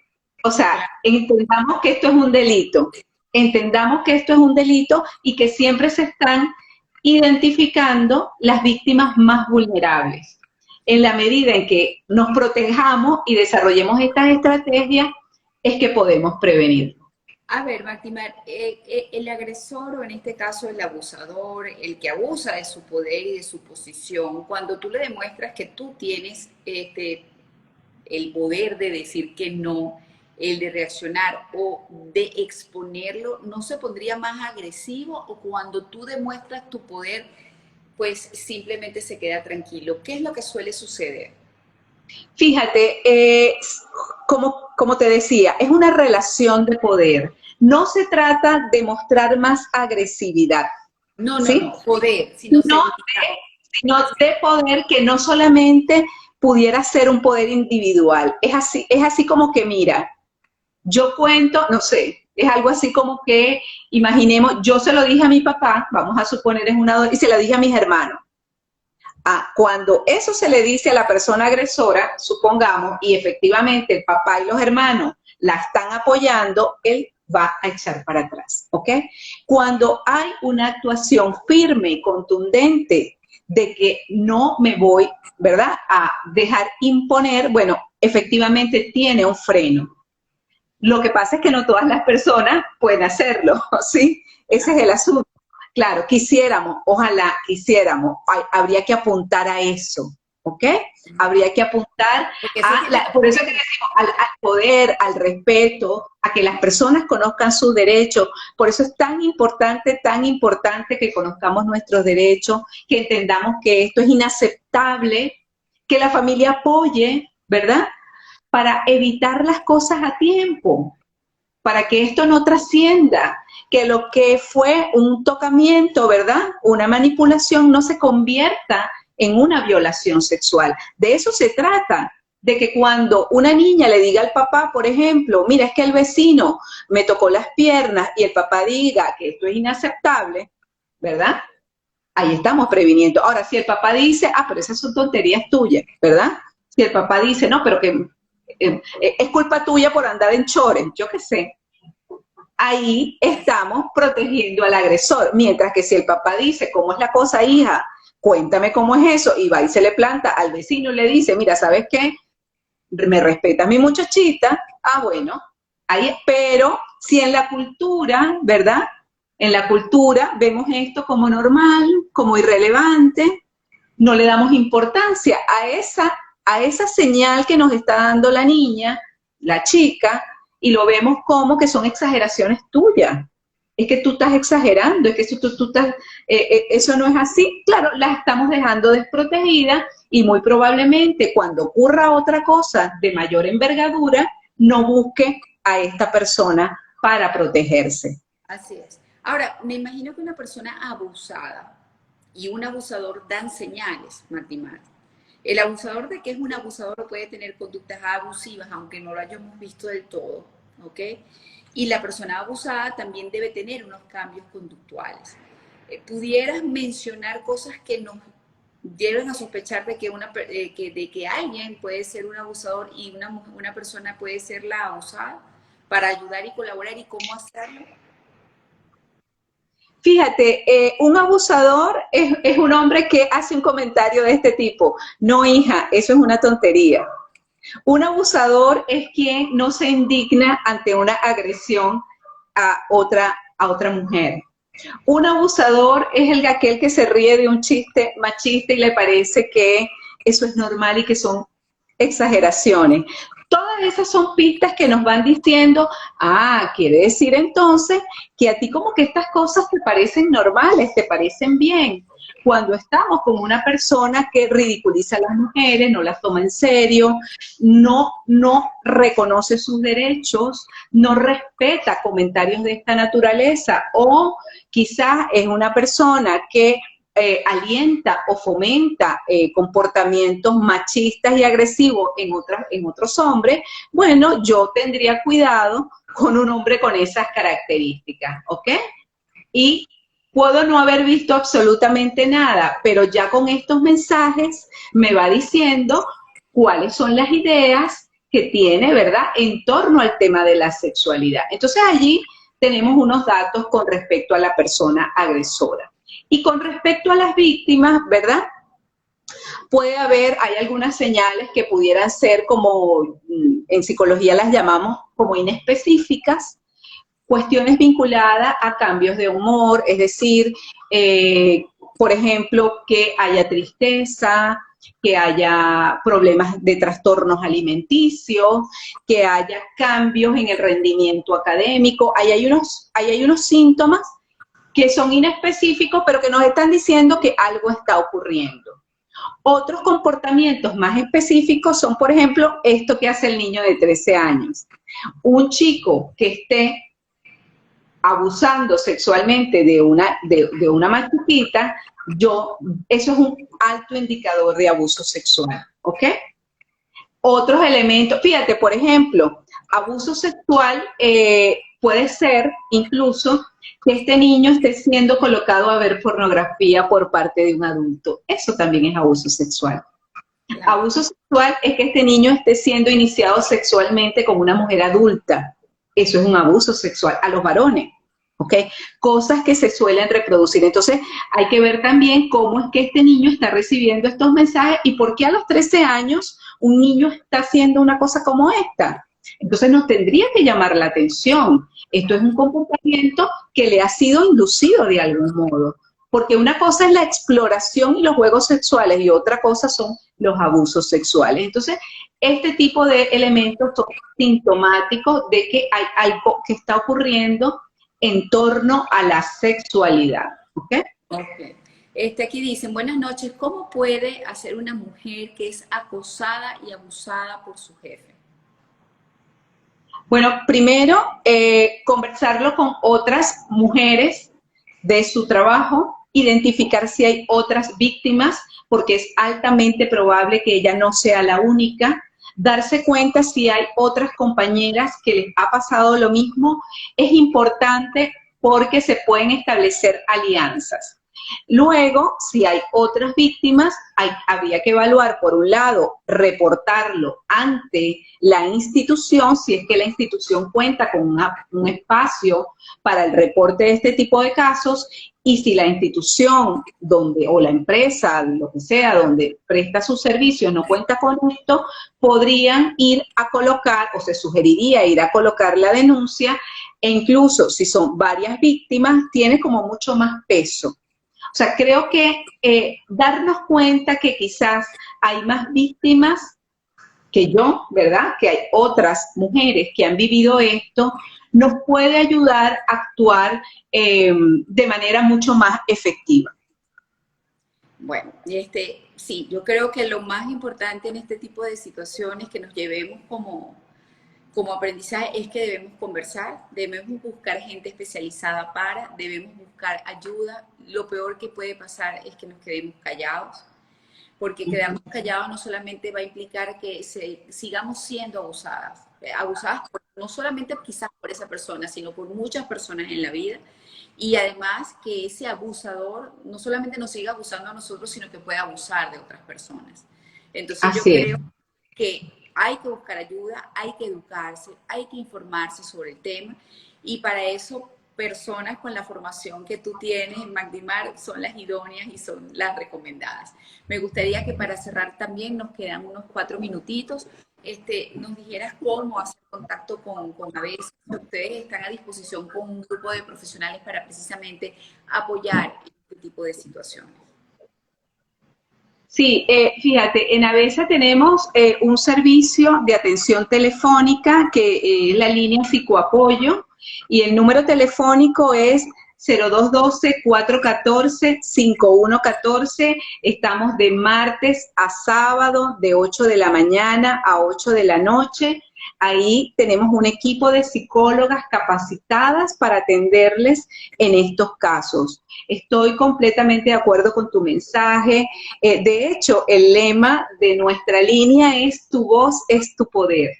O sea, entendamos que esto es un delito, entendamos que esto es un delito y que siempre se están identificando las víctimas más vulnerables. En la medida en que nos protejamos y desarrollemos estas estrategias, es que podemos prevenirlo. A ver, Magdimar, el agresor, o en este caso el abusador, el que abusa de su poder y de su posición, cuando tú le demuestras que tú tienes el poder de decir que no, el de reaccionar o de exponerlo, ¿no se pondría más agresivo? O cuando tú demuestras tu poder, pues simplemente se queda tranquilo. ¿Qué es lo que suele suceder? Fíjate, como te decía, es una relación de poder. No se trata de mostrar más agresividad. No, ¿sí? no, poder, sino sino de poder que no solamente pudiera ser un poder individual. Es así como que, mira, yo cuento, no sé, es algo así como que, imaginemos, yo se lo dije a mi papá, vamos a suponer y se lo dije a mis hermanos. Cuando eso se le dice a la persona agresora, supongamos, y efectivamente el papá y los hermanos la están apoyando, él va a echar para atrás, ¿ok? Cuando hay una actuación firme y contundente de que no me voy, ¿verdad?, a dejar imponer, bueno, efectivamente tiene un freno. Lo que pasa es que no todas las personas pueden hacerlo, ¿sí? Ese es el asunto. Claro, ojalá quisiéramos, habría que apuntar a eso, ¿ok? Habría que apuntar por eso es que decimos, al poder, al respeto, a que las personas conozcan sus derechos. Por eso es tan importante que conozcamos nuestros derechos, que entendamos que esto es inaceptable, que la familia apoye, ¿verdad?, para evitar las cosas a tiempo, para que esto no trascienda, que lo que fue un tocamiento, ¿verdad?, una manipulación, no se convierta en una violación sexual. De eso se trata, de que cuando una niña le diga al papá, por ejemplo, mira, es que el vecino me tocó las piernas, y el papá diga que esto es inaceptable, ¿verdad?, ahí estamos previniendo. Ahora, si el papá dice, pero esas son tonterías tuyas, ¿verdad? Si el papá dice, no, pero que es culpa tuya por andar en chores, yo qué sé. Ahí estamos protegiendo al agresor. Mientras que si el papá dice, ¿cómo es la cosa, hija? Cuéntame cómo es eso. Y va y se le planta al vecino y le dice, mira, ¿sabes qué? Me respeta mi muchachita. Bueno, ahí, pero si en la cultura, ¿verdad?, en la cultura vemos esto como normal, como irrelevante, no le damos importancia a esa señal que nos está dando la niña, la chica, y lo vemos como que son exageraciones tuyas. Es que tú estás exagerando, es que eso no es así. Claro, las estamos dejando desprotegidas y muy probablemente cuando ocurra otra cosa de mayor envergadura, no busque a esta persona para protegerse. Así es. Ahora, me imagino que una persona abusada y un abusador dan señales, Magdimar. El abusador, de que es un abusador, puede tener conductas abusivas, aunque no lo hayamos visto del todo, ¿ok? Y la persona abusada también debe tener unos cambios conductuales. ¿Pudieras mencionar cosas que nos lleven a sospechar de que alguien puede ser un abusador y una persona puede ser la abusada, para ayudar y colaborar, y cómo hacerlo? Fíjate, un abusador es un hombre que hace un comentario de este tipo. No, hija, eso es una tontería. Un abusador es quien no se indigna ante una agresión a otra mujer. Un abusador es aquel que se ríe de un chiste machista y le parece que eso es normal y que son exageraciones. Todas esas son pistas que nos van diciendo, quiere decir entonces que a ti como que estas cosas te parecen normales, te parecen bien. Cuando estamos con una persona que ridiculiza a las mujeres, no las toma en serio, no reconoce sus derechos, no respeta comentarios de esta naturaleza, o quizás es una persona que alienta o fomenta comportamientos machistas y agresivos en otros hombres, bueno, yo tendría cuidado con un hombre con esas características, ¿ok? Y puedo no haber visto absolutamente nada, pero ya con estos mensajes me va diciendo cuáles son las ideas que tiene, ¿verdad?, en torno al tema de la sexualidad. Entonces allí tenemos unos datos con respecto a la persona agresora. Y con respecto a las víctimas, ¿verdad?, hay algunas señales que pudieran ser como, en psicología las llamamos como inespecíficas, cuestiones vinculadas a cambios de humor, es decir, por ejemplo, que haya tristeza, que haya problemas de trastornos alimenticios, que haya cambios en el rendimiento académico. Ahí hay unos síntomas que son inespecíficos, pero que nos están diciendo que algo está ocurriendo. Otros comportamientos más específicos son, por ejemplo, esto que hace el niño de 13 años. Un chico que esté abusando sexualmente de una más chiquita, eso es un alto indicador de abuso sexual, ¿ok? Otros elementos, fíjate, por ejemplo, abuso sexual puede ser incluso que este niño esté siendo colocado a ver pornografía por parte de un adulto. Eso también es abuso sexual. Claro. Abuso sexual es que este niño esté siendo iniciado sexualmente con una mujer adulta. Eso es un abuso sexual a los varones, ¿ok? Cosas que se suelen reproducir. Entonces, hay que ver también cómo es que este niño está recibiendo estos mensajes y por qué a los 13 años un niño está haciendo una cosa como esta. Entonces, nos tendría que llamar la atención. Esto es un comportamiento que le ha sido inducido de algún modo. Porque una cosa es la exploración y los juegos sexuales y otra cosa son los abusos sexuales. Entonces, este tipo de elementos son sintomáticos de que hay algo que está ocurriendo en torno a la sexualidad. ¿Ok? Okay. Aquí dicen, buenas noches, ¿cómo puede hacer una mujer que es acosada y abusada por su jefe? Bueno, primero, conversarlo con otras mujeres de su trabajo, identificar si hay otras víctimas, porque es altamente probable que ella no sea la única, darse cuenta si hay otras compañeras que les ha pasado lo mismo. Es importante porque se pueden establecer alianzas. Luego, si hay otras víctimas, habría que evaluar, por un lado, reportarlo ante la institución, si es que la institución cuenta con un espacio para el reporte de este tipo de casos, y si la institución o la empresa, lo que sea, donde presta sus servicios no cuenta con esto, podrían ir a colocar, o se sugeriría ir a colocar la denuncia, e incluso si son varias víctimas, tiene como mucho más peso. O sea, creo que darnos cuenta que quizás hay más víctimas que yo, ¿verdad? Que hay otras mujeres que han vivido esto, nos puede ayudar a actuar de manera mucho más efectiva. Bueno, sí, yo creo que lo más importante en este tipo de situaciones que nos llevemos como aprendizaje es que debemos conversar, debemos buscar gente especializada debemos buscar ayuda. Lo peor que puede pasar es que nos quedemos callados, porque quedarnos callados no solamente va a implicar que sigamos siendo abusadas no solamente quizás por esa persona, sino por muchas personas en la vida, y además que ese abusador no solamente nos siga abusando a nosotros, sino que puede abusar de otras personas. Entonces yo creo que hay que buscar ayuda, hay que educarse, hay que informarse sobre el tema, y para eso personas con la formación que tú tienes en Magdimar son las idóneas y son las recomendadas. Me gustaría que para cerrar también, nos quedan unos 4 minutitos, nos dijeras cómo hacer contacto con ABESA. Ustedes están a disposición con un grupo de profesionales para precisamente apoyar este tipo de situaciones. Sí, fíjate, en ABESA tenemos un servicio de atención telefónica que es la línea psicoapoyo y el número telefónico es 0212-414-5114. Estamos de martes a sábado de 8 de la mañana a 8 de la noche. Ahí tenemos un equipo de psicólogas capacitadas para atenderles en estos casos. Estoy completamente de acuerdo con tu mensaje. De hecho, el lema de nuestra línea es "Tu voz es tu poder",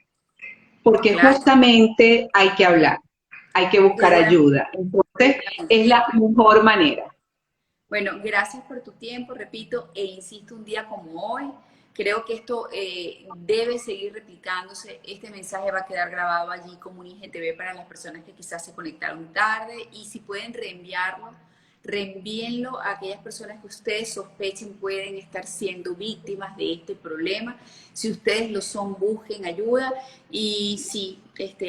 porque Claro. justamente hay que hablar, hay que buscar ayuda. Entonces, es la mejor manera. Bueno, gracias por tu tiempo, repito, e insisto, un día como hoy. Creo que esto debe seguir replicándose. Este mensaje va a quedar grabado allí como un IGTV para las personas que quizás se conectaron tarde. Y si pueden reenviarlo, reenvíenlo a aquellas personas que ustedes sospechen pueden estar siendo víctimas de este problema. Si ustedes lo son, busquen ayuda. Y sí,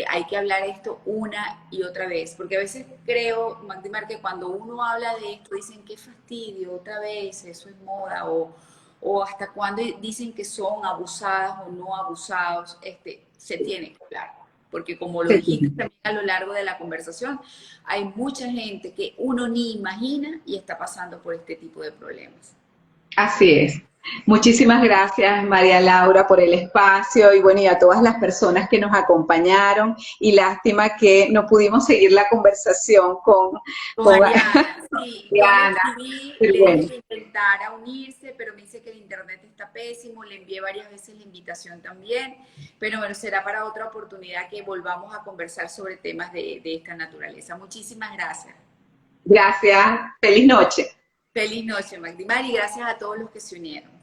hay que hablar esto una y otra vez. Porque a veces creo, Magdimar, que cuando uno habla de esto, dicen qué fastidio, otra vez, eso es moda, o hasta cuando dicen que son abusadas o no abusados, se tiene que hablar. Porque como lo dijiste también a lo largo de la conversación, hay mucha gente que uno ni imagina y está pasando por este tipo de problemas. Así es. Muchísimas gracias, María Laura, por el espacio y bueno, y a todas las personas que nos acompañaron. Y lástima que no pudimos seguir la conversación con Ariana. Sí, yo le Ariana. escribí, Pero le bueno. dije que intentara unirse, pero me dice que el internet está pésimo. Le envié varias veces la invitación también, pero bueno, será para otra oportunidad que volvamos a conversar sobre temas de esta naturaleza. Muchísimas gracias. Gracias. Feliz noche. Feliz noche, Magdimar, y gracias a todos los que se unieron.